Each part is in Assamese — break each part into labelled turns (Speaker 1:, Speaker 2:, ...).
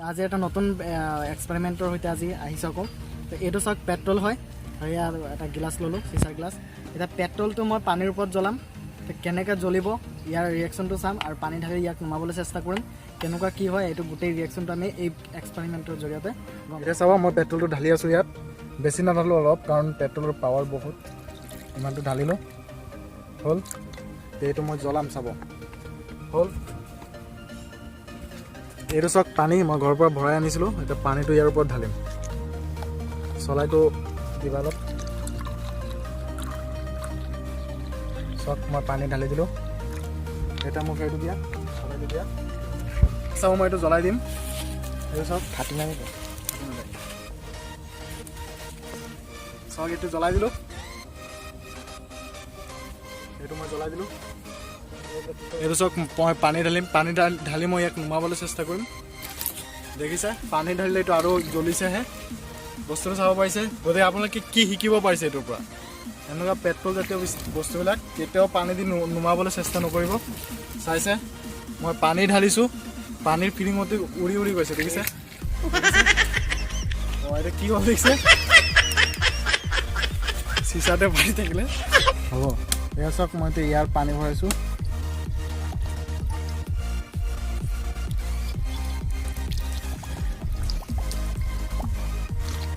Speaker 1: আজি এটা নতুন এক্সপেৰিমেণ্টৰ সৈতে আজি আহিছোঁ আকৌ। তো এইটো চাওক পেট্ৰল হয় আৰু ইয়াৰ এটা গিলাচ ল'লোঁ, চিচাৰ গ্লাছ। এতিয়া পেট্ৰলটো মই পানীৰ ওপৰত জ্বলাম, তো কেনেকৈ জ্বলিব ইয়াৰ ৰিয়েকশ্যনটো চাম আৰু পানী ঢালি ইয়াক নমাবলৈ চেষ্টা কৰিম। কেনেকুৱা কি হয় এইটো গোটেই ৰিয়েকশ্যনটো আমি এই এক্সপেৰিমেণ্টৰ জৰিয়তে গম। এতিয়া চাব মই পেট্ৰলটো ঢালি আছোঁ ইয়াত, বেছি নাঢালোঁ অলপ, কাৰণ পেট্ৰলৰ পাৱাৰ বহুত। ইমানটো ঢালিলোঁ, হ'ল। এইটো মই জ্বলাম, চাব হ'ল। এইটো চাওক পানী মই ঘৰৰ পৰা ভৰাই আনিছিলোঁ, এতিয়া পানীটো ইয়াৰ ওপৰত ঢালিম। চলাইটো দিবা অলপ, চাওক মই পানী ঢালি দিলোঁ। এতিয়া মোক এইটো দিয়া, চলাইটো দিয়া। চাব মই এইটো জ্বলাই দিম। এইটো চাওক ফাটি নাযাব, চাওক এইটো জ্বলাই দিলোঁ। এইটো মই জ্বলাই দিলোঁ। এইটো চাওক মই পানী ঢালিম, পানী ঢালি মই ইয়াক নুমাবলৈ চেষ্টা কৰিম। দেখিছে পানী ঢালিলে এইটো আৰু জ্বলিছেহে। বস্তুটো চাব পাৰিছে, গতিকে আপোনালোকে কি শিকিব পাৰিছে এইটোৰ পৰা? এনেকুৱা পেট্ৰল জাতীয় বস্তুবিলাক কেতিয়াও পানী দি নুমাবলৈ চেষ্টা নকৰিব। চাইছে মই পানী ঢালিছোঁ, পানীৰ ফিলিঙতে উৰি উৰি গৈছে, দেখিছে? অঁ এইটো কি হ'ল দেখিছে? চিচাতে পানী থাকিলে হ'ব। এয়া চাওক মই এতিয়া ইয়াৰ পানী ভৰাইছোঁ।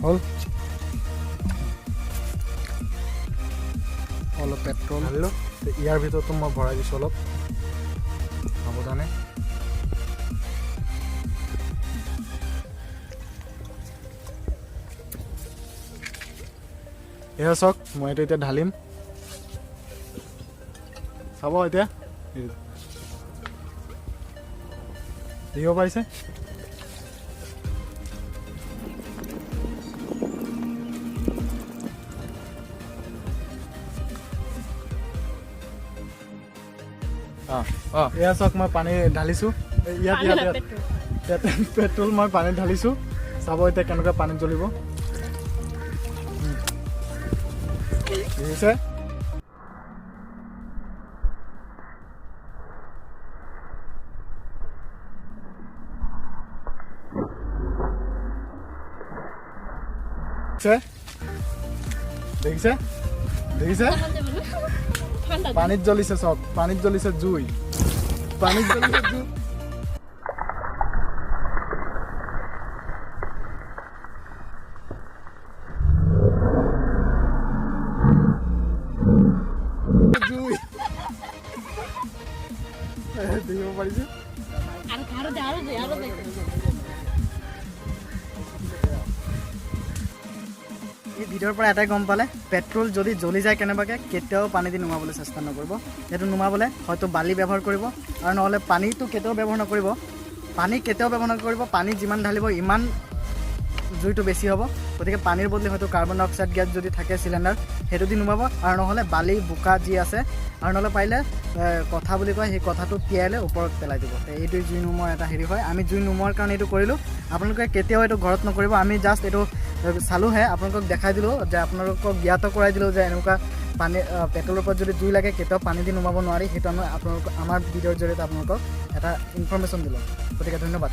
Speaker 1: হ'ল অলপ পেট্ৰল ঢালিলোঁ, ইয়াৰ ভিতৰতো মই ভৰাই দিছোঁ অলপ সাৱধানে। এয়া চাওক মই এইটো এতিয়া ঢালিম, চাব এতিয়া দিব পাৰিছে। এয়া চাওক মই পানী ঢালিছোঁ ইয়াত, ইয়াত পেট্ৰল মই পানী ঢালিছোঁ। চাব এতিয়া কেনেকুৱা পানী জ্বলিব, দেখিছে? দেখিছে দেখিছে পানীত জ্বলিছে, চব পানীত জ্বলিছে জুই, পানীত জ্বলিছে জুই। জুই দেখিব পাৰিছে। এই ভিডিঅ'ৰ পৰা এটাই গম পালে, পেট্ৰল যদি জ্বলি যায় কেনেবাকৈ কেতিয়াও পানী দি নুমাবলৈ চেষ্টা নকৰিব। সেইটো নুমাবলৈ হয়তো বালি ব্যৱহাৰ কৰিব, আৰু নহ'লে পানীটো কেতিয়াও ব্যৱহাৰ নকৰিব। পানী কেতিয়াও ব্যৱহাৰ নকৰিব, পানী যিমান ঢালিব ইমান জুইটো বেছি হ'ব। গতিকে পানীৰ বদলি হয়তো কাৰ্বন ডাই অক্সাইড গেছ যদি থাকে চিলিণ্ডাৰ, সেইটো দি নুমাব, আৰু নহ'লে বালি বোকা যি আছে, আৰু নহ'লে পাৰিলে কথা বুলি কয় সেই কথাটো তিয়াই লৈ ওপৰত পেলাই দিব। এইটো জুই নুমোৱাৰ এটা হেৰি হয়। আমি জুই নুমোৱাৰ কাৰণে এইটো কৰিলোঁ। আপোনালোকে কেতিয়াও এইটো ঘৰত নকৰিব। আমি জাষ্ট এইটো চালোঁহে, আপোনালোকক দেখাই দিলোঁ, যে আপোনালোকক জ্ঞাত কৰাই দিলোঁ যে এনেকুৱা পানী পেট্ৰলৰ ওপৰত যদি জুই লাগে কেতিয়াও পানী দি নুমাব নোৱাৰি। সেইটো আমি আপোনালোকক আমাৰ ভিডিঅ'ৰ জৰিয়তে আপোনালোকক এটা ইনফৰ্মেশ্যন দিলোঁ। গতিকে ধন্যবাদ।